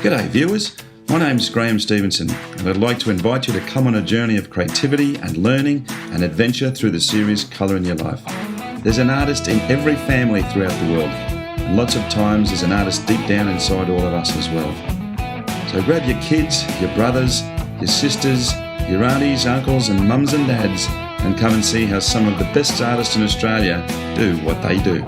G'day viewers, my name's Graham Stevenson and I'd like to invite you to come on a journey of creativity and learning and adventure through the series Colour in Your Life. There's an artist in every family throughout the world, and lots of times there's an artist deep down inside all of us as well. So grab your kids, your brothers, your sisters, your aunties, uncles and mums and dads and come and see how some of the best artists in Australia do what they do.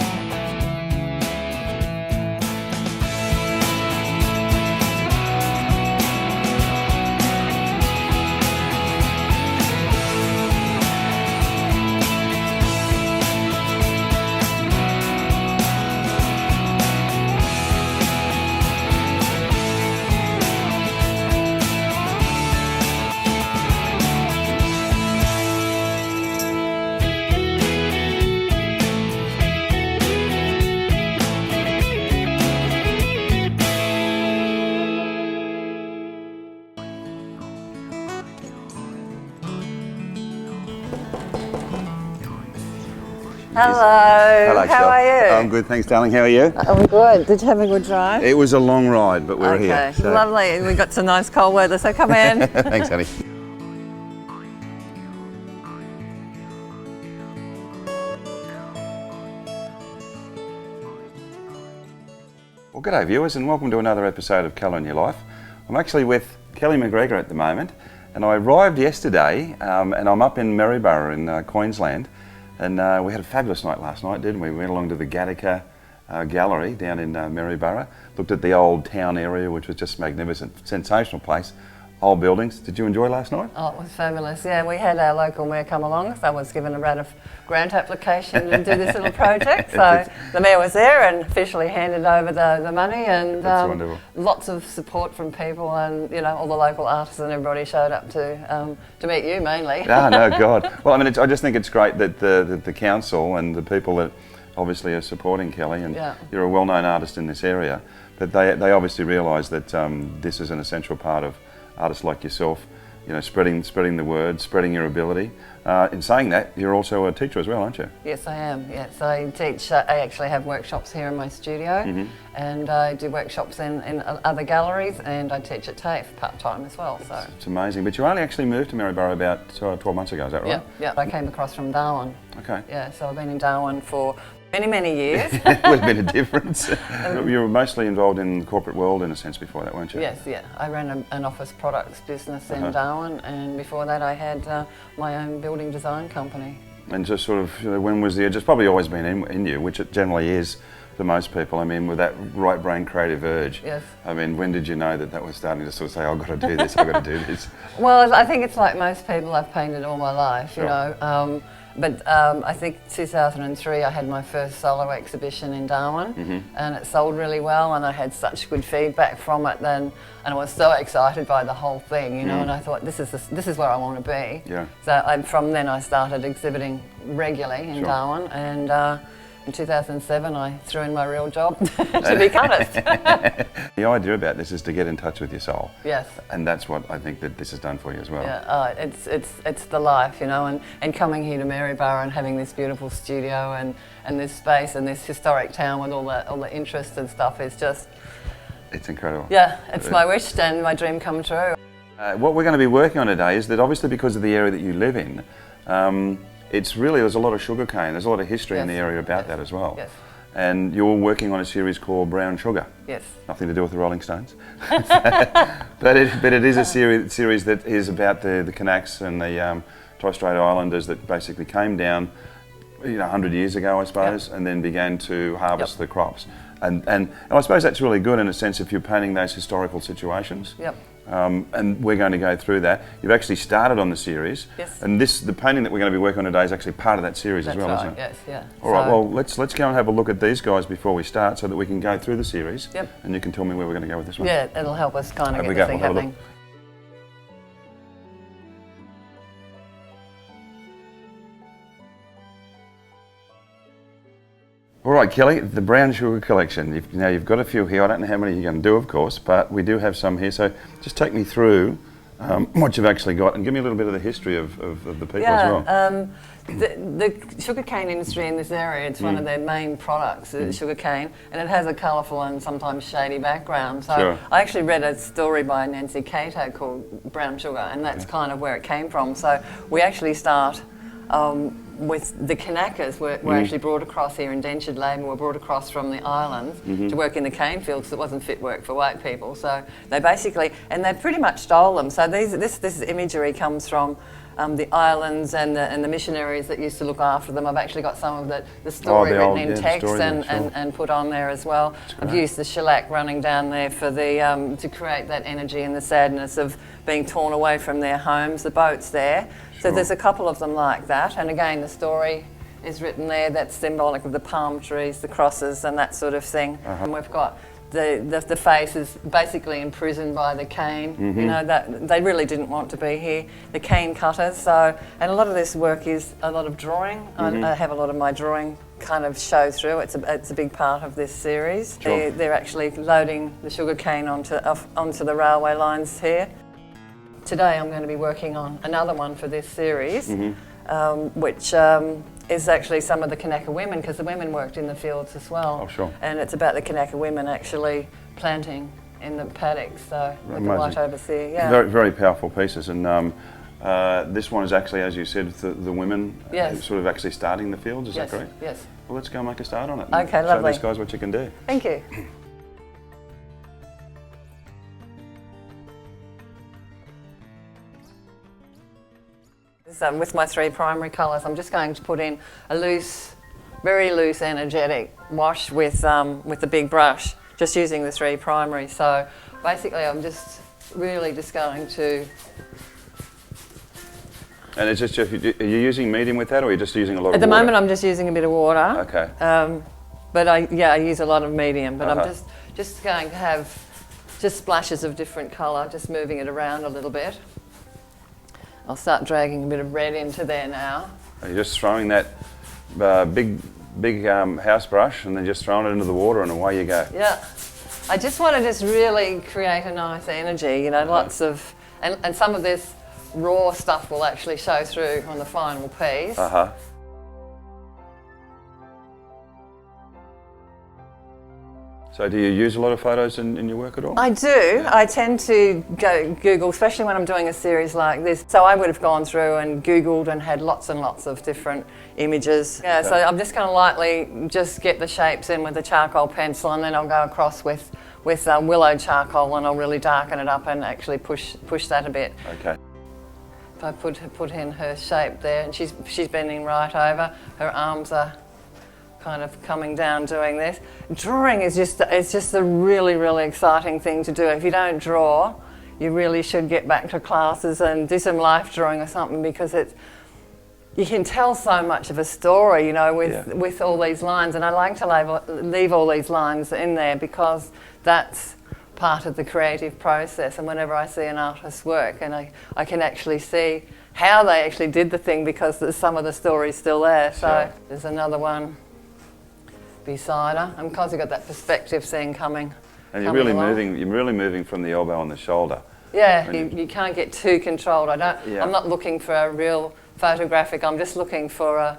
Hello, how are you? I'm good, thanks darling, how are you? I'm good. Did you have a good drive? It was a long ride, but we're here. So. Lovely, we got some nice cold weather, so come in. Thanks honey. Well, g'day viewers and welcome to another episode of Colour in Your Life. I'm actually with Kelli McGregor at the moment and I arrived yesterday and I'm up in Maryborough in Queensland. And we had a fabulous night last night, didn't we? We went along to the Gattaca Gallery down in Maryborough, looked at the old town area, which was just magnificent, sensational place, old buildings. Did you enjoy last night? Oh, it was fabulous. Yeah, we had our local mayor come along, so I was given a grant application to do this little project. So the mayor was there and officially handed over the money, and lots of support from people, and you know all the local artists and everybody showed up to meet you mainly. Ah, no, God. Well, I mean, I just think it's great that the council and the people that obviously are supporting Kelli, and you're a well-known artist in this area, but they obviously realise that this is an essential part of artists like yourself, you know, spreading the word, spreading your ability. In saying that, you're also a teacher as well, aren't you? Yes, I am. Yes, I teach. I actually have workshops here in my studio, and I do workshops in other galleries, and I teach at TAFE part-time as well. So it's amazing. But you only actually moved to Maryborough about 12 months ago, is that right? Yeah. I came across from Darwin. Okay. Yeah, so I've been in Darwin for many years. There's been a difference. You were mostly involved in the corporate world in a sense before that, weren't you? Yes, yeah. I ran an office products business in Darwin, and before that I had my own building design company. And just sort of, you know, when was the urge? It's probably always been in you, which it generally is for most people. I mean, with that right brain creative urge. Yes. I mean, when did you know that was starting to sort of say, I've got to do this, I've got to do this? Well, I think it's like most people, I've painted all my life, you know. But I think 2003 I had my first solo exhibition in Darwin, and it sold really well, and I had such good feedback from it then, and I was so excited by the whole thing, you know, and I thought this is where I want to be. Yeah. So from then I started exhibiting regularly in Darwin, and in 2007 I threw in my real job to be artist. The idea about this is to get in touch with your soul. Yes. And that's what I think that this has done for you as well. Yeah, it's the life, you know, and coming here to Maryborough and having this beautiful studio and this space and this historic town with all the interest and stuff is just... It's incredible. Yeah, it's my wish and my dream come true. What we're going to be working on today is that obviously because of the area that you live in, there's a lot of sugarcane, there's a lot of history in the area about that as well. Yes. And you're working on a series called Brown Sugar. Yes. Nothing to do with the Rolling Stones. but it is a series that is about the Kanaks and the Torres Strait Islanders that basically came down, you know, 100 years ago, I suppose, and then began to harvest the crops. And I suppose that's really good in a sense if you're painting those historical situations. Yep. And we're going to go through that. You've actually started on the series. Yes. And the painting that we're going to be working on today is actually part of that series as well, isn't it? Yes, yeah. All right, well, let's go and have a look at these guys before we start so that we can go through the series. Yep. And you can tell me where we're going to go with this one. Yeah, it'll help us kind of get this thing happening. All right, Kelli, the brown sugar collection. You've got a few here. I don't know how many you're going to do, of course, but we do have some here. So just take me through what you've actually got, and give me a little bit of the history of the people as well. The sugarcane industry in this area, it's one of their main products, sugarcane, and it has a colourful and sometimes shady background. So I actually read a story by Nancy Cato called Brown Sugar, and that's kind of where it came from. So we actually start with the Kanakas were actually brought across here, indentured labour were brought across from the islands to work in the cane fields because it wasn't fit work for white people. So they basically, and they pretty much stole them. So this imagery comes from the islands and the missionaries that used to look after them. I've actually got some of the story written in text and put on there as well. I've used the shellac running down there for the to create that energy and the sadness of being torn away from their homes. The boat's there. So there's a couple of them like that, and again the story is written there. That's symbolic of the palm trees, the crosses, and that sort of thing. And we've got the face is basically imprisoned by the cane. You know, that they really didn't want to be here. The cane cutters. So, and a lot of this work is a lot of drawing. I have a lot of my drawing kind of show through. It's a big part of this series. They're actually loading the sugar cane onto the railway lines here. Today I'm going to be working on another one for this series, which is actually some of the Kanaka women, because the women worked in the fields as well. Oh, sure. And it's about the Kanaka women actually planting in the paddocks, so with the white overseer. Yeah. Very, very powerful pieces, and this one is actually, as you said, the women sort of actually starting the fields. Is that correct? Yes. Well, let's go and make a start on it. Okay, lovely. Show these guys what you can do. Thank you. With my three primary colours, I'm just going to put in a loose, very loose, energetic wash with the big brush, just using the three primaries. So basically, I'm just really just going to. And it's just, are you using medium with that, or are you just using a lot of water? At the moment, I'm just using a bit of water. Okay. But I use a lot of medium. But I'm just going to have just splashes of different colour, just moving it around a little bit. I'll start dragging a bit of red into there now. Are you just throwing that big house brush and then just throwing it into the water and away you go? Yeah. I just want to just really create a nice energy, you know, lots of, and some of this raw stuff will actually show through on the final piece. So do you use a lot of photos in your work at all? I do. I tend to go Google, especially when I'm doing a series like this. So I would have gone through and Googled and had lots and lots of different images. Yeah, so I'm just going to lightly just get the shapes in with the charcoal pencil, and then I'll go across with willow charcoal, and I'll really darken it up and actually push that a bit. Okay. If I put in her shape there, and she's bending right over, her arms are kind of coming down doing this. Drawing is just a really, really exciting thing to do. If you don't draw, you really should get back to classes and do some life drawing or something, because you can tell so much of a story, you know, with all these lines. And I like to leave all these lines in there because that's part of the creative process. And whenever I see an artist's work, and I can actually see how they actually did the thing, because there's some of the story's still there. So there's another one beside her, and because you've got that perspective thing coming. And you're really moving from the elbow on the shoulder. Yeah, you can't get too controlled. I'm not looking for a real photographic. I'm just looking for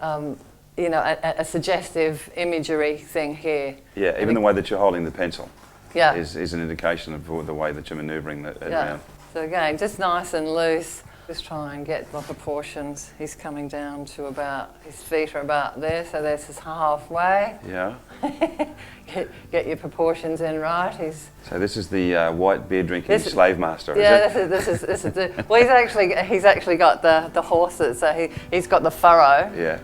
a suggestive imagery thing here. Yeah, even the way that you're holding the pencil. Is an indication of the way that you're manoeuvring it around. So again, just nice and loose. Just try and get the proportions. He's coming down to about, his feet are about there, so this is halfway. Yeah. Get your proportions in right. So this is the white beer drinking slave master, is it? Yeah, this is the. Well, he's actually got the horses. So he's got the furrow. Yeah.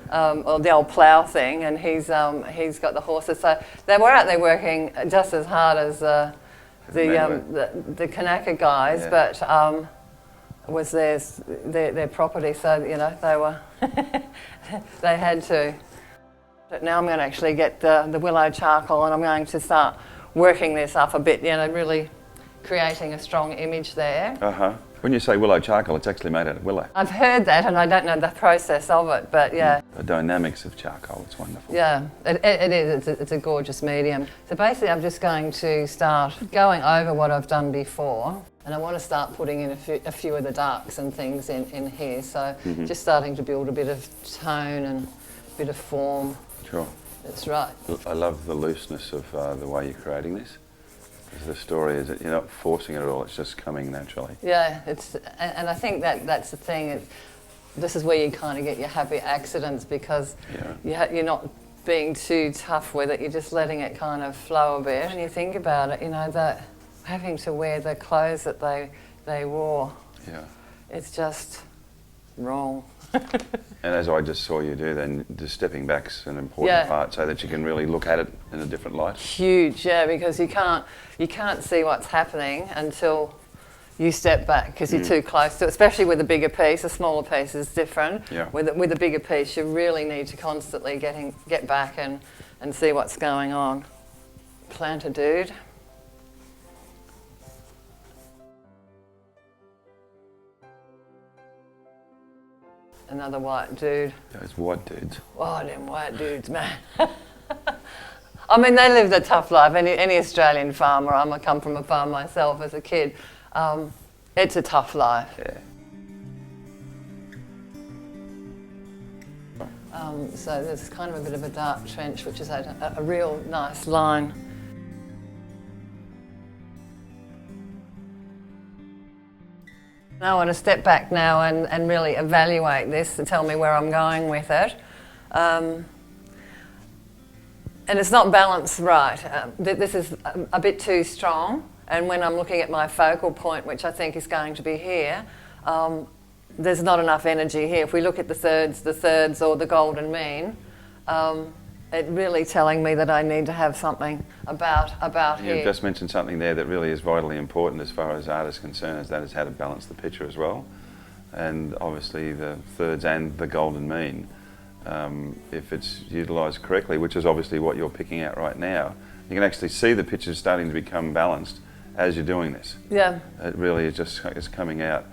Or the old plough thing, and he's got the horses. So they were out there working just as hard as the Kanaka guys, but. Was their property, so you know they were they had to. But now I'm going to actually get the willow charcoal, and I'm going to start working this up a bit, you know, really creating a strong image there. When you say willow charcoal, it's actually made out of willow. I've heard that, and I don't know the process of it, but yeah. The dynamics of charcoal, it's wonderful. Yeah, it is. It's a gorgeous medium. So basically I'm just going to start going over what I've done before, and I want to start putting in a few of the darks and things in here. So just starting to build a bit of tone and a bit of form. Sure. That's right. I love the looseness of the way you're creating this. The story is that you're not forcing it at all, it's just coming naturally. Yeah, and I think that's the thing. This is where you kind of get your happy accidents, because you're not being too tough with it, you're just letting it kind of flow a bit. When you think about it, you know, that having to wear the clothes that they wore, it's just wrong. And as I just saw you do then, just stepping back's an important part so that you can really look at it in a different light. Huge, yeah, because you can't see what's happening until you step back, because you're too close to it, especially with a bigger piece. A smaller piece is different. Yeah. With a bigger piece, you really need to constantly get back and see what's going on. Plant a dude. Another white dude. Those white dudes. Oh, them white dudes, man. I mean, they live the tough life. Any Australian farmer, I come from a farm myself as a kid. It's a tough life. Yeah. So there's kind of a bit of a dark trench, which is a real nice line. I want to step back now and really evaluate this to tell me where I'm going with it. And it's not balanced right. This is a bit too strong, and when I'm looking at my focal point, which I think is going to be here, there's not enough energy here. If we look at the thirds or the golden mean, it really telling me that I need to have something about here. You've just mentioned something there that really is vitally important as far as art is concerned, that is how to balance the picture as well. And obviously the thirds and the golden mean, if it's utilised correctly, which is obviously what you're picking out right now, you can actually see the picture starting to become balanced as you're doing this. Yeah. It really is just coming out.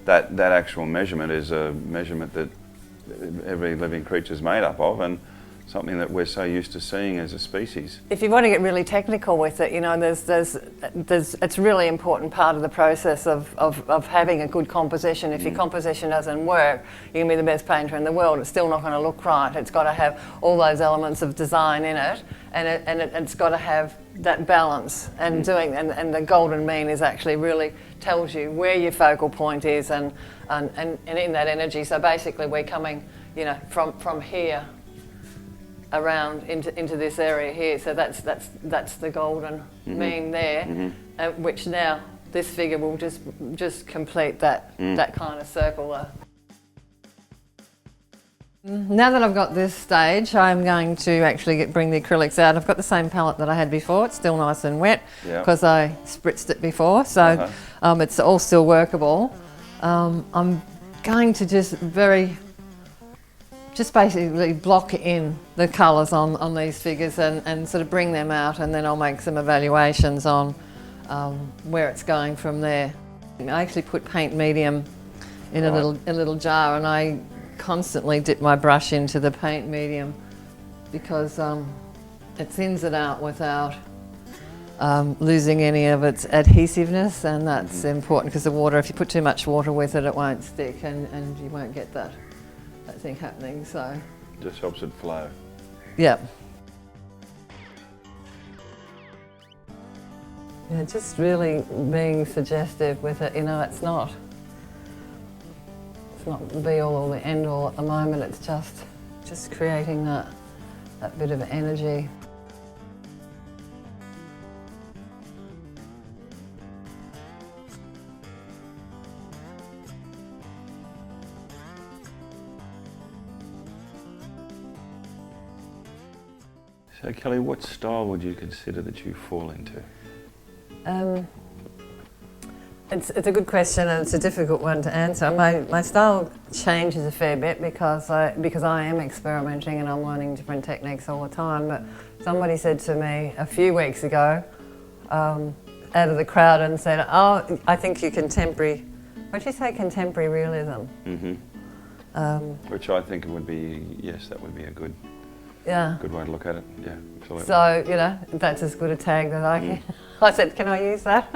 That actual measurement is a measurement that every living creature is made up of, and something that we're so used to seeing as a species. If you want to get really technical with it, you know, it's a really important part of the process of having a good composition. If your composition doesn't work, you can be the best painter in the world, it's still not going to look right. It's got to have all those elements of design in it, and it's got to have that balance. And and the golden mean is actually really tells you where your focal point is and in that energy. So basically we're coming, you know, from here around into this area here, so that's the golden mean there, which now this figure will just complete that kind of circle there. Now that I've got this stage, I'm going to actually bring the acrylics out. I've got the same palette that I had before. It's still nice and wet because I spritzed it before, so it's all still workable. I'm going to just basically block in the colours on these figures and sort of bring them out, and then I'll make some evaluations on where it's going from there. I actually put paint medium in a little jar, and I constantly dip my brush into the paint medium because it thins it out without losing any of its adhesiveness, and that's important because the water, if you put too much water with it, it won't stick and you won't get that thing happening. So just helps it flow. Yeah. Yeah, just really being suggestive with it. You know, it's not the be all or the end all at the moment. It's just creating that bit of energy. So Kelly, what style would you consider that you fall into? It's a good question, and it's a difficult one to answer. My style changes a fair bit because I am experimenting and I'm learning different techniques all the time. But somebody said to me a few weeks ago, out of the crowd and said, "Oh, I think you're contemporary." What did you say? Contemporary realism. Which I think would be, yes, that would be a good way to look at it. Yeah, absolutely. So, you know, that's as good a tag that I can. I said, can I use that?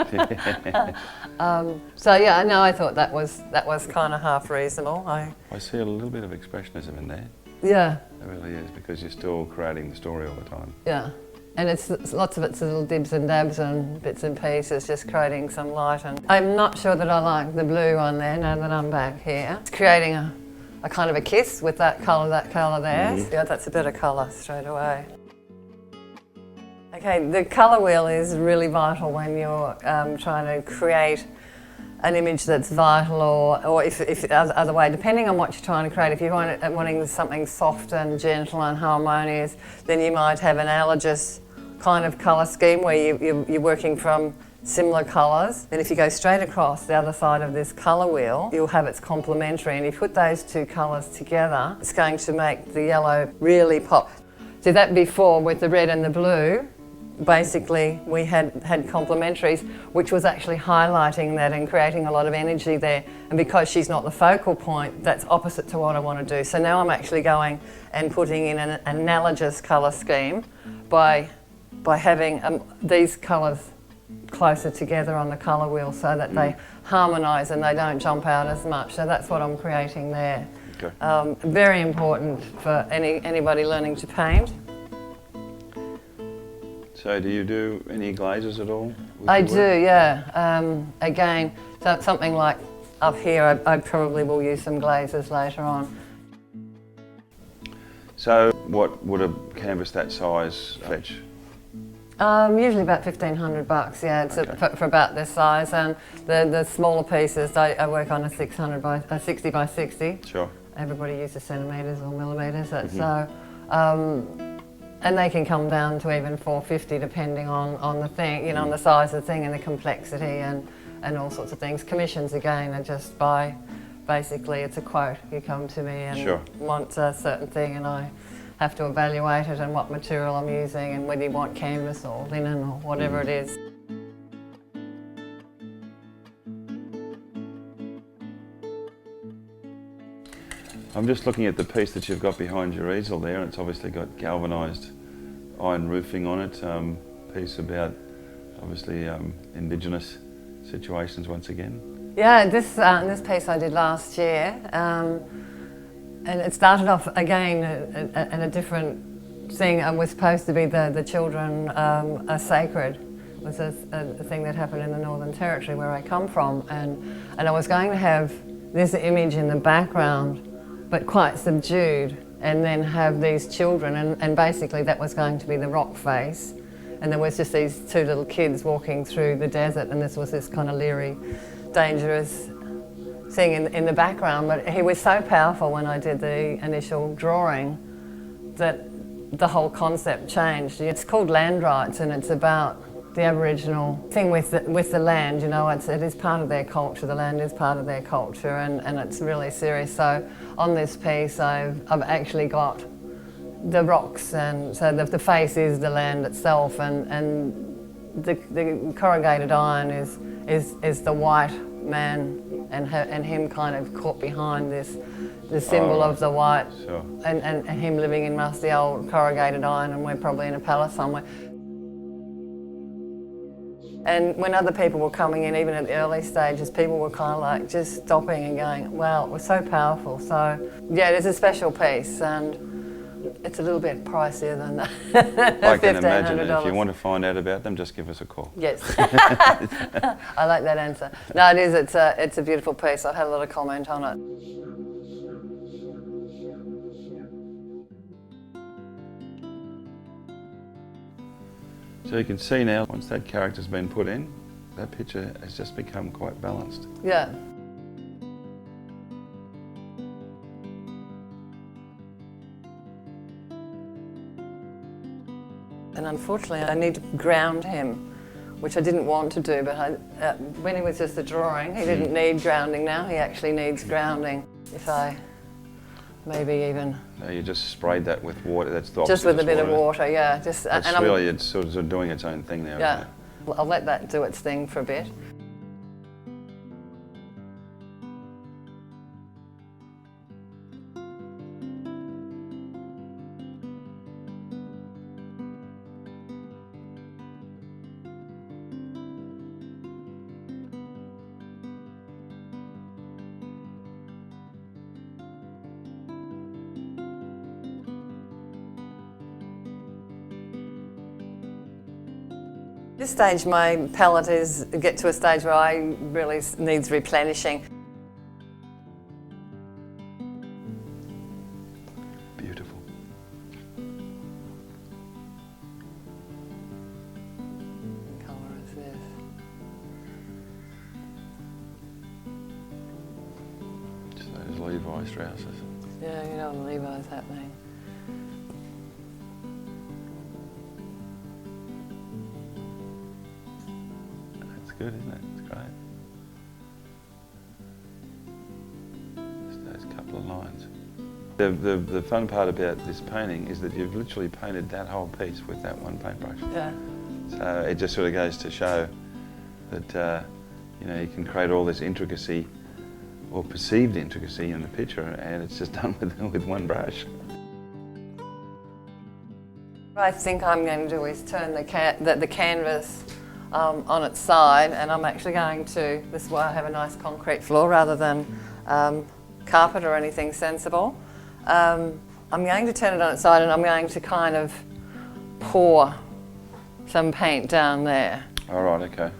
So yeah, no, I thought that was kind of half reasonable. I see a little bit of expressionism in there. Yeah. It really is, because you're still creating the story all the time. Yeah. And it's lots of it's little dibs and dabs and bits and pieces, just creating some light. And I'm not sure that I like the blue on there now that I'm back here. It's creating a kind of a kiss with that colour there. Yeah, that's a better colour straight away. Okay, the colour wheel is really vital when you're trying to create an image that's vital, or if other way, depending on what you're trying to create. If you're wanting something soft and gentle and harmonious, then you might have an analogous kind of colour scheme where you're working from similar colours. And if you go straight across the other side of this colour wheel, you'll have its complementary. And if you put those two colours together, it's going to make the yellow really pop. So that before with the red and the blue, basically we had complementaries, which was actually highlighting that and creating a lot of energy there. And because she's not the focal point, that's opposite to what I want to do. So now I'm actually going and putting in an analogous colour scheme by having these colours closer together on the colour wheel so that they harmonise and they don't jump out as much. So that's what I'm creating there. Okay. Very important for anybody learning to paint. So do you do any glazes at all? I do, yeah. Again, something like up here, I probably will use some glazes later on. So what would a canvas that size fetch? Usually about $1,500, yeah, it's okay. For about this size. And the smaller pieces, I work on a 60 by 60. Sure. Everybody uses centimetres or millimetres, so, and they can come down to even $450 depending on the thing, you know, on the size of the thing and the complexity and all sorts of things. Commissions again are just basically it's a quote. You come to me and want a certain thing, and I have to evaluate it and what material I'm using and whether you want canvas or linen or whatever it is. I'm just looking at the piece that you've got behind your easel there, and it's obviously got galvanised iron roofing on it. Piece about obviously Indigenous situations once again. Yeah, this piece I did last year. And it started off again in a different thing. It was supposed to be the children are sacred. It was a thing that happened in the Northern Territory where I come from, and I was going to have this image in the background, but quite subdued, and then have these children, and basically that was going to be the rock face, and there was just these two little kids walking through the desert, and this was this kind of leery, dangerous thing in the background. But he was so powerful when I did the initial drawing that the whole concept changed. It's called Land Rights, and it's about the Aboriginal thing with the land. You know, it is part of their culture. The land is part of their culture, and it's really serious. So on this piece, I've actually got the rocks, and so the face is the land itself, and the corrugated iron is the white man, and him kind of caught behind the symbol of the white, and him living in rusty old corrugated iron, and we're probably in a palace somewhere. And when other people were coming in, even at the early stages, people were kind of like just stopping and going, wow, it was so powerful. So yeah, it is a special piece, and it's a little bit pricier than that. I can imagine it. If you want to find out about them, just give us a call. Yes. I like that answer. No, it is. It's a beautiful piece. I've had a lot of comment on it. So you can see now, once that character's been put in, that picture has just become quite balanced. Yeah. And unfortunately, I need to ground him, which I didn't want to do, but when he was just a drawing, he didn't need grounding. Now he actually needs grounding. If I maybe even... No, you just sprayed that with water, that's the opposite. Just with a bit of water, yeah. It's really, it's sort of doing its own thing now, yeah. Isn't it? I'll let that do its thing for a bit. This stage, my palette get to a stage where I really needs replenishing. Beautiful. What colour is this? Just those Levi's trousers. Yeah, you know what Levi's happening. Good, isn't it? It's great. Just those couple of lines. The fun part about this painting is that you've literally painted that whole piece with that one paintbrush. Yeah. So it just sort of goes to show that you know, you can create all this intricacy or perceived intricacy in the picture, and it's just done with one brush. What I think I'm going to do is turn the canvas on its side, and I'm actually going to, this is why I have a nice concrete floor rather than carpet or anything sensible. I'm going to turn it on its side, and I'm going to kind of pour some paint down there. All right, okay.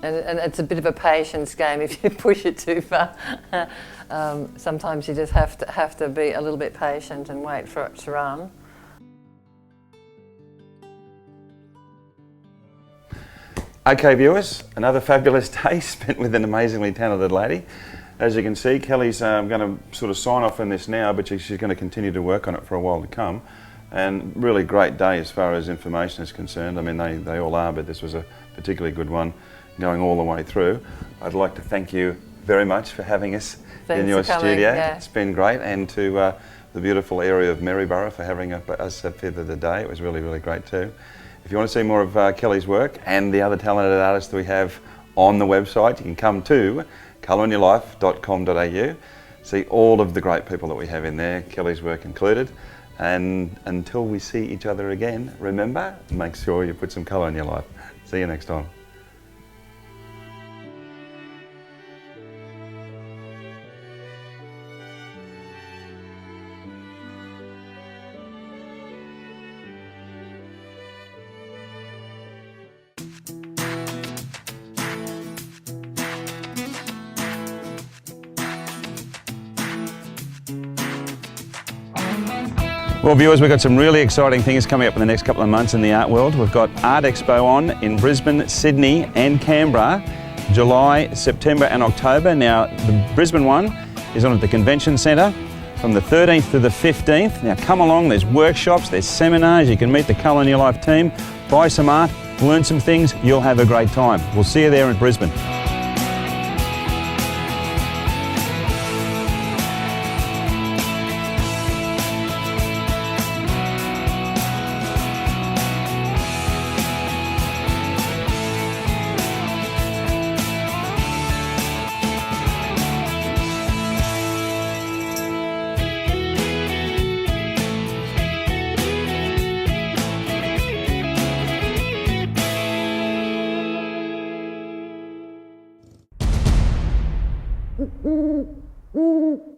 And it's a bit of a patience game if you push it too far. Sometimes you just have to be a little bit patient and wait for it to run. Okay viewers, another fabulous day spent with an amazingly talented lady. As you can see, Kelly's going to sort of sign off on this now, but she's going to continue to work on it for a while to come. And really great day as far as information is concerned. I mean, they all are, but this was a particularly good one going all the way through. I'd like to thank you very much for having us in your studio. Yeah. It's been great, and to the beautiful area of Maryborough for having us a fifth of the day. It was really, really great too. If you want to see more of Kelly's work and the other talented artists that we have on the website, you can come to colorinyourlife.com.au, see all of the great people that we have in there, Kelly's work included. And until we see each other again, remember, make sure you put some colour in your life. See you next time. Well viewers, we've got some really exciting things coming up in the next couple of months in the art world. We've got Art Expo on in Brisbane, Sydney and Canberra, July, September and October. Now the Brisbane one is on at the Convention Centre from the 13th to the 15th. Now come along, there's workshops, there's seminars, you can meet the Colour in Your Life team, buy some art, learn some things, you'll have a great time. We'll see you there in Brisbane. Mm-hmm.